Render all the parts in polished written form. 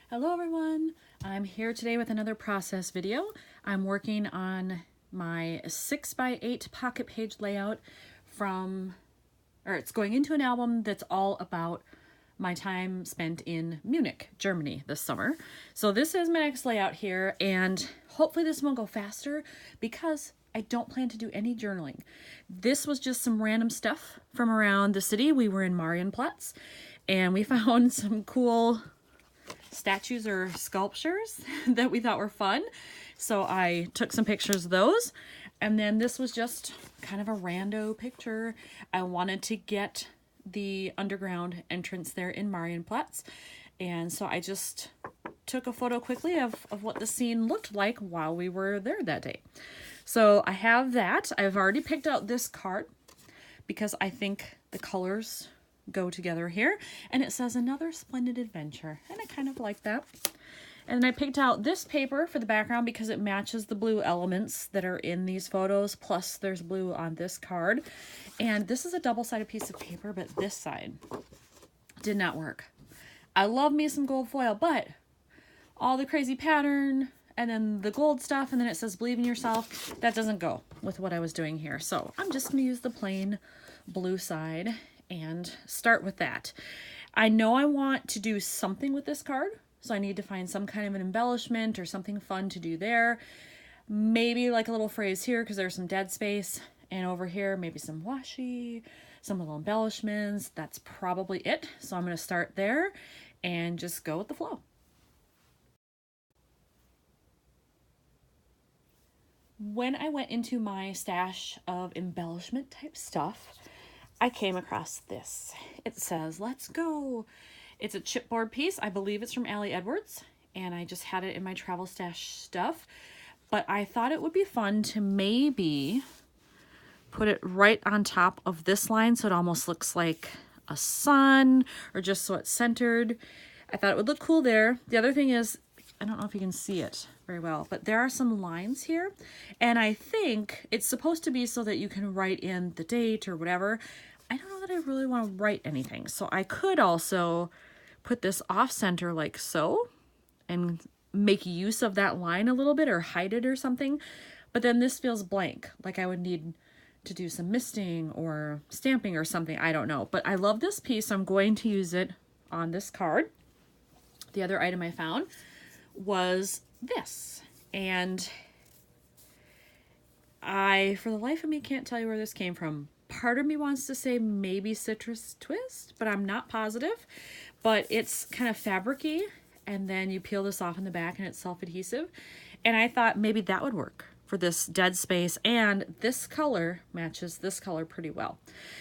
Hello everyone, I'm here today with another process video. I'm working on my 6x8 pocket page layout it's going into an album that's all about my time spent in Munich, Germany this summer. So this is my next layout here, and hopefully this will go faster because I don't plan to do any journaling. This was just some random stuff from around the city. We were in Marienplatz and we found some cool statues or sculptures that we thought were fun. So I took some pictures of those. And then this was just kind of a rando picture. I wanted to get the underground entrance there in Marienplatz. And so I just took a photo quickly of what the scene looked like while we were there that day. So I have that. I've already picked out this card because I think the colors go together here, and it says another splendid adventure, and I kind of like that. And I picked out this paper for the background because it matches the blue elements that are in these photos, plus there's blue on this card. And this is a double-sided piece of paper, but this side did not work. I love me some gold foil, but all the crazy pattern and then the gold stuff, and then it says believe in yourself, that doesn't go with what I was doing here. So I'm just going to use the plain blue side and start with that. I know I want to do something with this card, so I need to find some kind of an embellishment or something fun to do there. Maybe like a little phrase here because there's some dead space, and over here maybe some washi, some little embellishments. That's probably it. So I'm going to start there and just go with the flow. When I went into my stash of embellishment type stuff, I came across this. It says, let's go. It's a chipboard piece. I believe it's from Ali Edwards, and I just had it in my travel stash stuff. But I thought it would be fun to maybe put it right on top of this line so it almost looks like a sun, or just so it's centered. I thought it would look cool there. The other thing is, I don't know if you can see it very well, but there are some lines here, and I think it's supposed to be so that you can write in the date or whatever. I don't know that I really want to write anything, so I could also put this off center like so and make use of that line a little bit or hide it or something, but then this feels blank, like I would need to do some misting or stamping or something. I don't know, but I love this piece, so I'm going to use it on this card. The other item I found was this, and I, for the life of me, can't tell you where this came from. Part of me wants to say maybe Citrus Twist, but I'm not positive. But it's kind of fabric-y, and then you peel this off in the back and it's self-adhesive, and I thought maybe that would work for this dead space, and this color matches this color pretty well.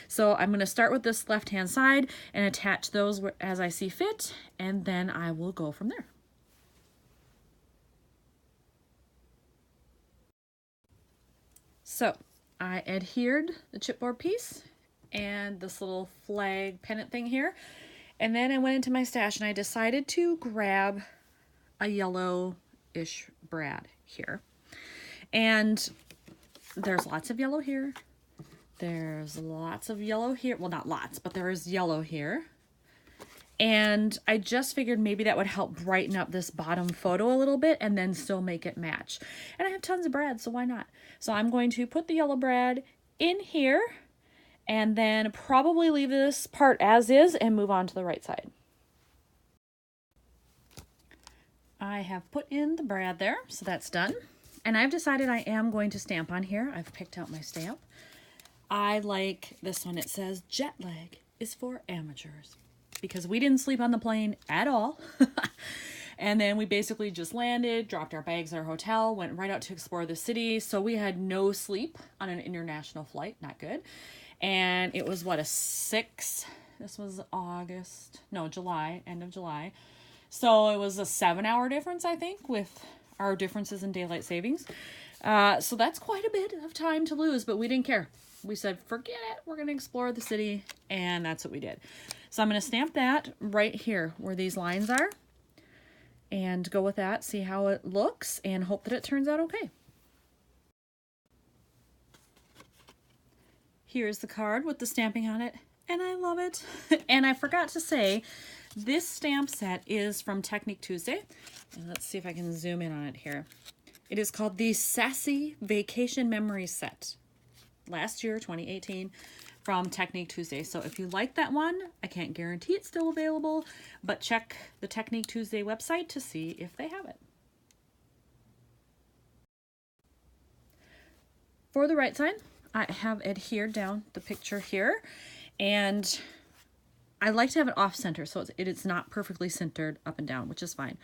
So I'm going to start with this left-hand side and attach those as I see fit, and then I will go from there. So I adhered the chipboard piece and this little flag pennant thing here. And then I went into my stash and I decided to grab a yellow-ish brad here. And there's lots of yellow here. There's lots of yellow here. Well, not lots, but there is yellow here. And I just figured maybe that would help brighten up this bottom photo a little bit and then still make it match. And I have tons of brad, so why not? So I'm going to put the yellow brad in here and then probably leave this part as is and move on to the right side. I have put in the brad there, so that's done. And I've decided I am going to stamp on here. I've picked out my stamp. I like this one. It says jet lag is for amateurs, because we didn't sleep on the plane at all. And then we basically just landed, dropped our bags at our hotel, went right out to explore the city. So we had no sleep on an international flight, not good. And it was what, this was July, end of July. So it was a 7-hour difference, I think, with our differences in daylight savings. So that's quite a bit of time to lose, but we didn't care. We said, forget it, we're going to explore the city, and that's what we did. So I'm going to stamp that right here where these lines are and go with that, see how it looks, and hope that it turns out okay. Here's the card with the stamping on it, and I love it. And I forgot to say This stamp set is from Technique Tuesday. And let's see if I can zoom in on it here. It is called the Sassy Vacation Memory Set. Last year, 2018, from Technique Tuesday. So if you like that one, I can't guarantee it's still available, but check the Technique Tuesday website to see if they have it. For the right side, I have adhered down the picture here, and I like to have it off center so it's not perfectly centered up and down, which is fine.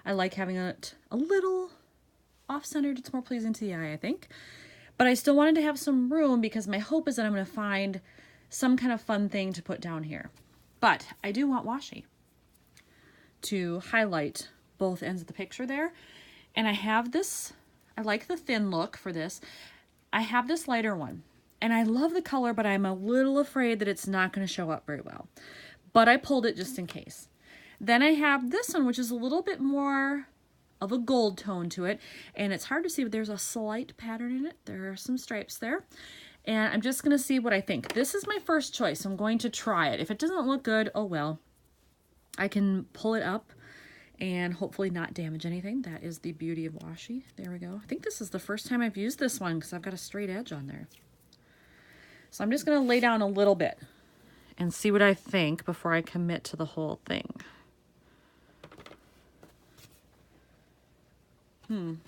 I like having it a little off centered. It's more pleasing to the eye, I think. But I still wanted to have some room because my hope is that I'm going to find some kind of fun thing to put down here. But I do want washi to highlight both ends of the picture there. And I have this, I like the thin look for this. I have this lighter one. And I love the color, but I'm a little afraid that it's not going to show up very well. But I pulled it just in case. Then I have this one, which is a little bit more of a gold tone to it. And it's hard to see, but there's a slight pattern in it. There are some stripes there. And I'm just going to see what I think. This is my first choice. I'm going to try it. If it doesn't look good, oh well. I can pull it up and hopefully not damage anything. That is the beauty of washi. There we go. I think this is the first time I've used this one because I've got a straight edge on there. So I'm just going to lay down a little bit and see what I think before I commit to the whole thing.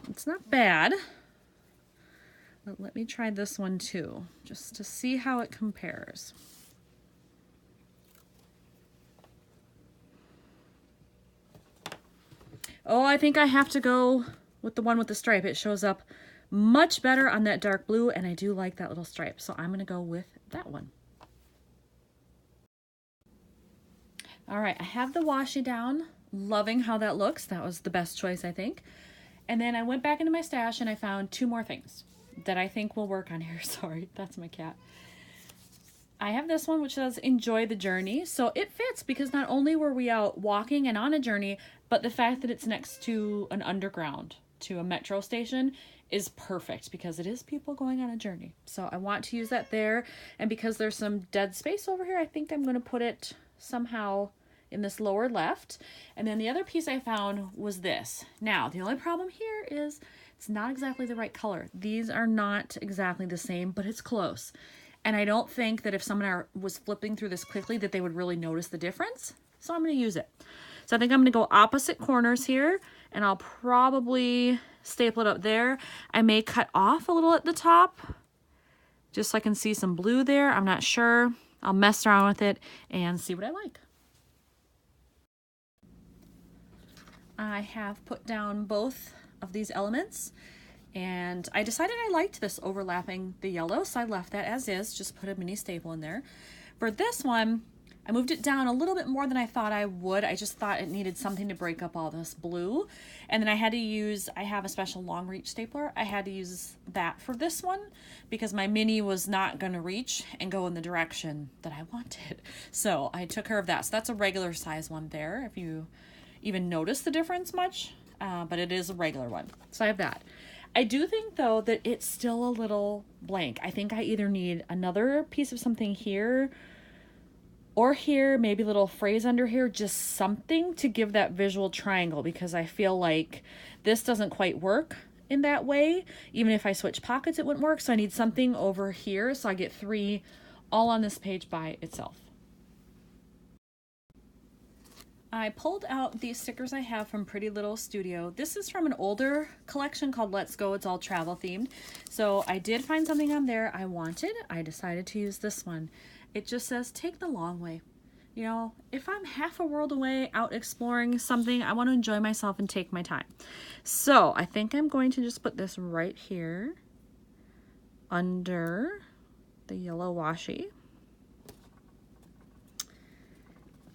It's not bad. But let me try this one too, just to see how it compares. Oh, I think I have to go with the one with the stripe. It shows up much better on that dark blue, and I do like that little stripe, so I'm going to go with that one. All right, I have the washi down. Loving how that looks. That was the best choice, I think. And then I went back into my stash and I found two more things that I think will work on here. Sorry, that's my cat. I have this one which says enjoy the journey. So it fits because not only were we out walking and on a journey, but the fact that it's next to an underground, to a metro station, is perfect because it is people going on a journey. So I want to use that there. And because there's some dead space over here, I think I'm going to put it somehow in this lower left. And then the other piece I found was this. Now, the only problem here is it's not exactly the right color. These are not exactly the same, but it's close. And I don't think that if someone was flipping through this quickly that they would really notice the difference. So I'm going to use it. So I think I'm going to go opposite corners here, and I'll probably staple it up there. I may cut off a little at the top just so I can see some blue there. I'm not sure. I'll mess around with it and see what I like. I have put down both of these elements, and I decided I liked this overlapping the yellow, so I left that as is, just put a mini staple in there. For this one, I moved it down a little bit more than I thought I would. I just thought it needed something to break up all this blue. And then I had to use, I have a special long reach stapler. I had to use that for this one because my mini was not going to reach and go in the direction that I wanted. So I took care of that. So that's a regular size one there, if you even notice the difference much, but it is a regular one. So I have that. I do think though that it's still a little blank. I think I either need another piece of something here or here, maybe a little phrase under here, just something to give that visual triangle, because I feel like this doesn't quite work in that way. Even if I switch pockets, it wouldn't work. So I need something over here so I get three all on this page by itself. I pulled out these stickers I have from Pretty Little Studio. This is from an older collection called Let's Go. It's all travel themed. So I did find something on there I wanted. I decided to use this one. It just says, take the long way. You know, if I'm half a world away out exploring something, I want to enjoy myself and take my time. So I think I'm going to just put this right here under the yellow washi.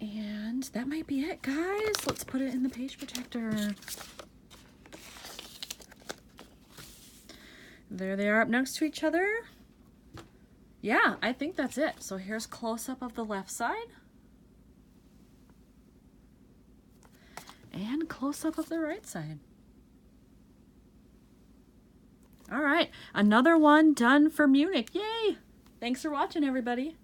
And that might be it, guys. Let's put it in the page protector. There they are up next to each other. Yeah, I think that's it. So here's close-up of the left side. And close-up of the right side. All right, another one done for Munich. Yay! Thanks for watching, everybody.